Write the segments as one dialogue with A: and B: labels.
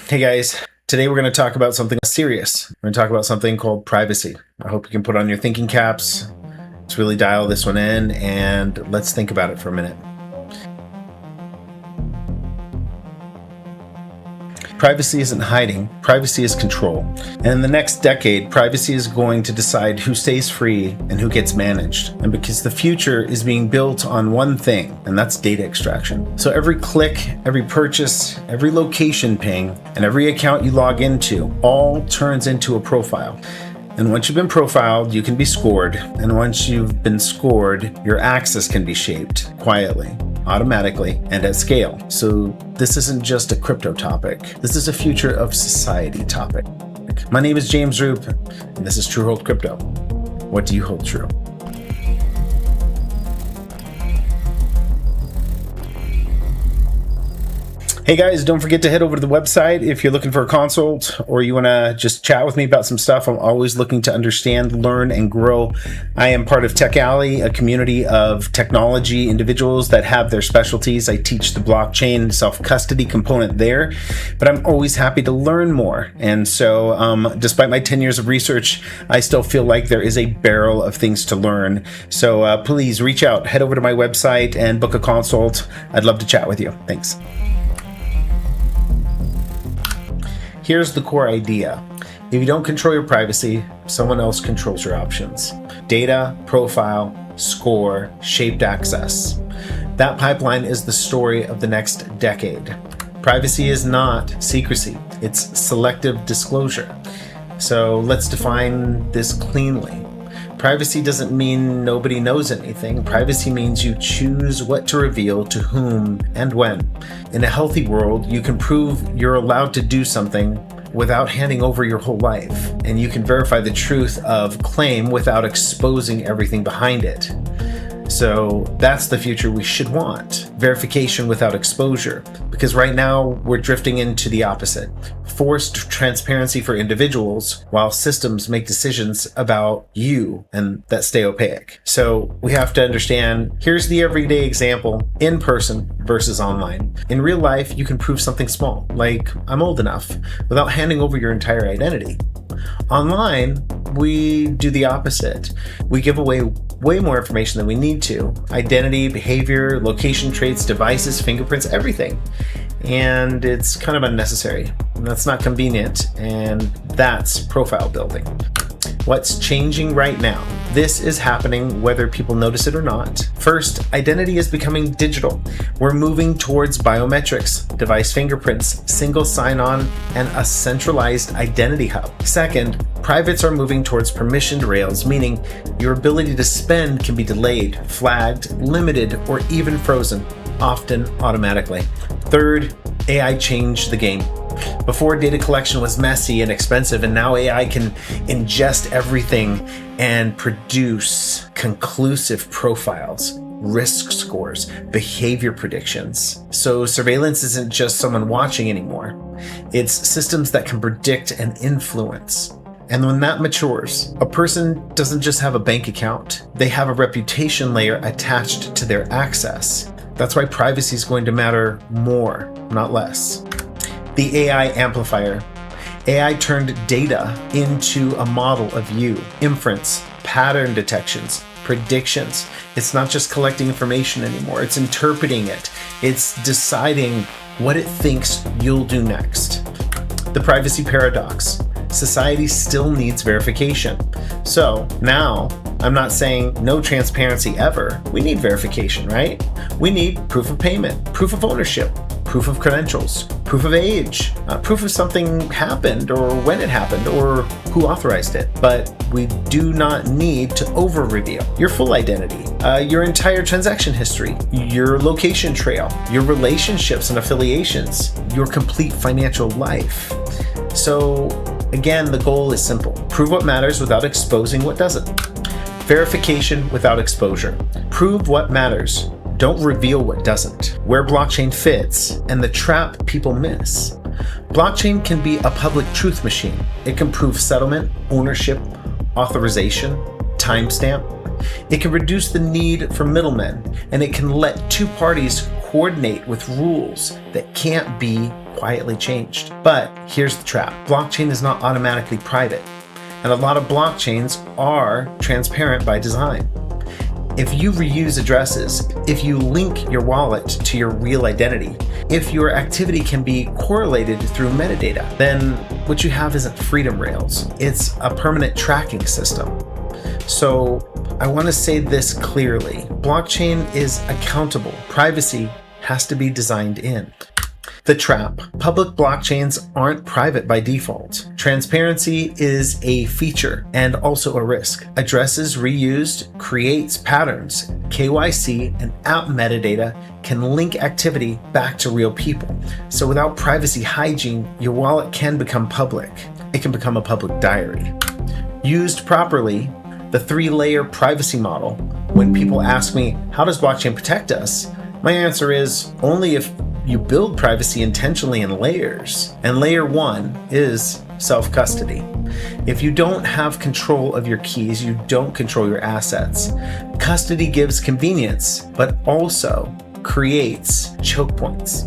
A: Hey guys, today we're going to talk about something serious. We're going to talk about something called privacy. I hope you can put on your thinking caps. Let's really dial this one in and let's think about it for a minute. Privacy isn't hiding, privacy is control. And in the next decade, privacy is going to decide who stays free and who gets managed. And because the future is being built on one thing, and that's data extraction. So every click, every purchase, every location ping, and every account you log into all turns into a profile. And once you've been profiled, you can be scored. And once you've been scored, your access can be shaped quietly, automatically, and at scale. So this isn't just a crypto topic. This is a future of society topic. My name is James Roop, and this is True Hold Crypto. What do you hold true? Hey guys, don't forget to head over to the website if you're looking for a consult or you want to just chat with me about some stuff. I'm always looking to understand, learn, and grow. I am part of Tech Alley, a community of technology individuals that have their specialties. I teach the blockchain self-custody component there, but I'm always happy to learn more. And so despite my 10 years of research, I still feel like there is a barrel of things to learn. So please reach out, head over to my website and book a consult. I'd love to chat with you. Thanks. Here's the core idea. If you don't control your privacy, someone else controls your options. Data, profile, score, shaped access. That pipeline is the story of the next decade. Privacy is not secrecy, it's selective disclosure. So let's define this cleanly. Privacy doesn't mean nobody knows anything. Privacy means you choose what to reveal to whom and when. In a healthy world, you can prove you're allowed to do something without handing over your whole life. And you can verify the truth of claim without exposing everything behind it. So that's the future we should want. Verification without exposure. Because right now we're drifting into the opposite. Forced transparency for individuals while systems make decisions about you and that stay opaque. So we have to understand, here's the everyday example, in person versus online. In real life, you can prove something small, like I'm old enough, without handing over your entire identity. Online, we do the opposite. We give away way more information than we need to. Identity, behavior, location traits, devices, fingerprints, everything. And it's kind of unnecessary. That's not convenient, and that's profile building. What's changing right now? This is happening whether people notice it or not. First, identity is becoming digital. We're moving towards biometrics, device fingerprints, single sign-on, and a centralized identity hub. Second, privates are moving towards permissioned rails, meaning your ability to spend can be delayed, flagged, limited, or even frozen, often automatically. Third, AI changed the game. Before, data collection was messy and expensive, and now AI can ingest everything and produce conclusive profiles, risk scores, behavior predictions. So surveillance isn't just someone watching anymore. It's systems that can predict and influence. And when that matures, a person doesn't just have a bank account. They have a reputation layer attached to their access. That's why privacy is going to matter more, not less. The AI amplifier. AI turned data into a model of you. Inference, pattern detections, predictions. It's not just collecting information anymore. It's interpreting it. It's deciding what it thinks you'll do next. The privacy paradox. Society still needs verification. So now, I'm not saying no transparency ever. We need verification, right? We need proof of payment, proof of ownership, proof of credentials, proof of age, proof of something happened or when it happened or who authorized it. But we do not need to over-reveal your full identity, your entire transaction history, your location trail, your relationships and affiliations, your complete financial life. So again, the goal is simple. Prove what matters without exposing what doesn't. Verification without exposure. Prove what matters. Don't reveal what doesn't. Where blockchain fits and the trap people miss. Blockchain can be a public truth machine. It can prove settlement, ownership, authorization, timestamp. It can reduce the need for middlemen, and it can let two parties coordinate with rules that can't be quietly changed. But here's the trap. Blockchain is not automatically private, and a lot of blockchains are transparent by design. If you reuse addresses, if you link your wallet to your real identity, if your activity can be correlated through metadata, then what you have isn't freedom rails. It's a permanent tracking system. So I want to say this clearly. Blockchain is accountable. Privacy has to be designed in. The trap. Public blockchains aren't private by default. Transparency is a feature and also a risk. Addresses reused creates patterns. KYC and app metadata can link activity back to real people. So without privacy hygiene, your wallet can become public. It can become a public diary. Used properly, the 3-layer privacy model. When people ask me, how does blockchain protect us? My answer is only if you build privacy intentionally in layers. And layer 1 is self-custody. If you don't have control of your keys, you don't control your assets. Custody gives convenience, but also creates choke points.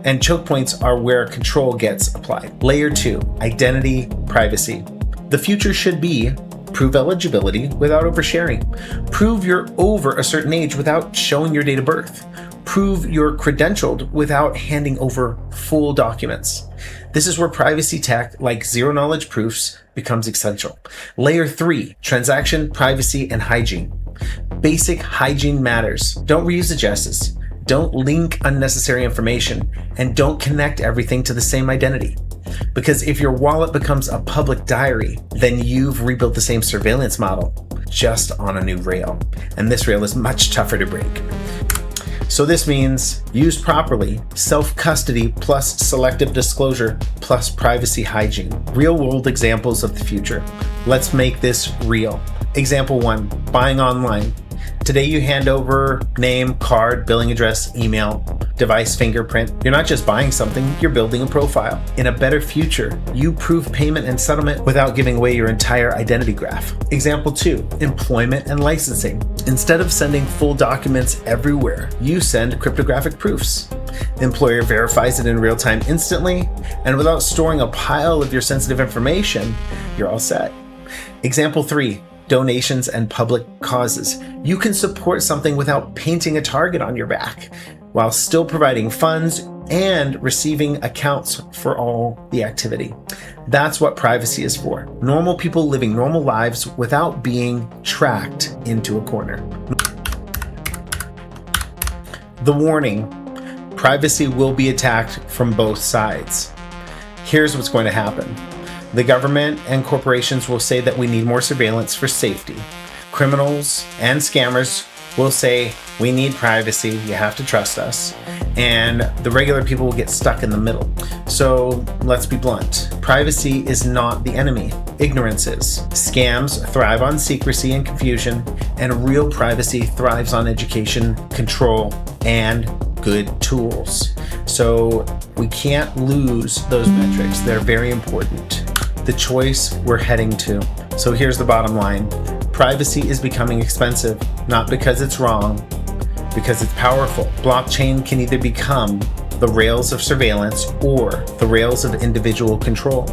A: And choke points are where control gets applied. Layer 2, identity, privacy. The future should be prove eligibility without oversharing. Prove you're over a certain age without showing your date of birth. Prove you're credentialed without handing over full documents. This is where privacy tech like zero-knowledge proofs becomes essential. Layer 3, transaction, privacy, and hygiene. Basic hygiene matters. Don't reuse addresses. Don't link unnecessary information. And don't connect everything to the same identity. Because if your wallet becomes a public diary, then you've rebuilt the same surveillance model, just on a new rail. And this rail is much tougher to break. So this means, used properly, self-custody plus selective disclosure plus privacy hygiene. Real-world examples of the future. Let's make this real. Example 1, buying online. Today you hand over name, card, billing address, email, device fingerprint. You're not just buying something, you're building a profile. In a better future, you prove payment and settlement without giving away your entire identity graph. Example 2, employment and licensing. Instead of sending full documents everywhere, you send cryptographic proofs. The employer verifies it in real time instantly, and without storing a pile of your sensitive information, you're all set. Example 3, donations and public causes. You can support something without painting a target on your back, while still providing funds and receiving accounts for all the activity. That's what privacy is for. Normal people living normal lives without being tracked into a corner. The warning: privacy will be attacked from both sides. Here's what's going to happen. The government and corporations will say that we need more surveillance for safety. Criminals and scammers will say, we need privacy, you have to trust us. And the regular people will get stuck in the middle. So let's be blunt. Privacy is not the enemy. Ignorance is. Scams thrive on secrecy and confusion, and real privacy thrives on education, control, and good tools. So we can't lose those metrics. They're very important. The choice we're heading to. So here's the bottom line. Privacy is becoming expensive, not because it's wrong, because it's powerful. Blockchain can either become the rails of surveillance or the rails of individual control.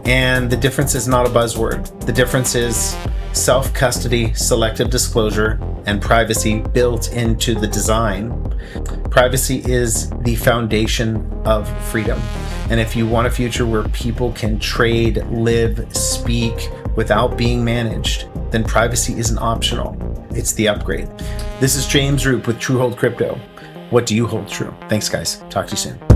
A: And the difference is not a buzzword. The difference is self-custody, selective disclosure, and privacy built into the design. Privacy is the foundation of freedom. And if you want a future where people can trade, live, speak without being managed, then privacy isn't optional. It's the upgrade. This is James Roop with True Hold Crypto. What do you hold true? Thanks, guys. Talk to you soon.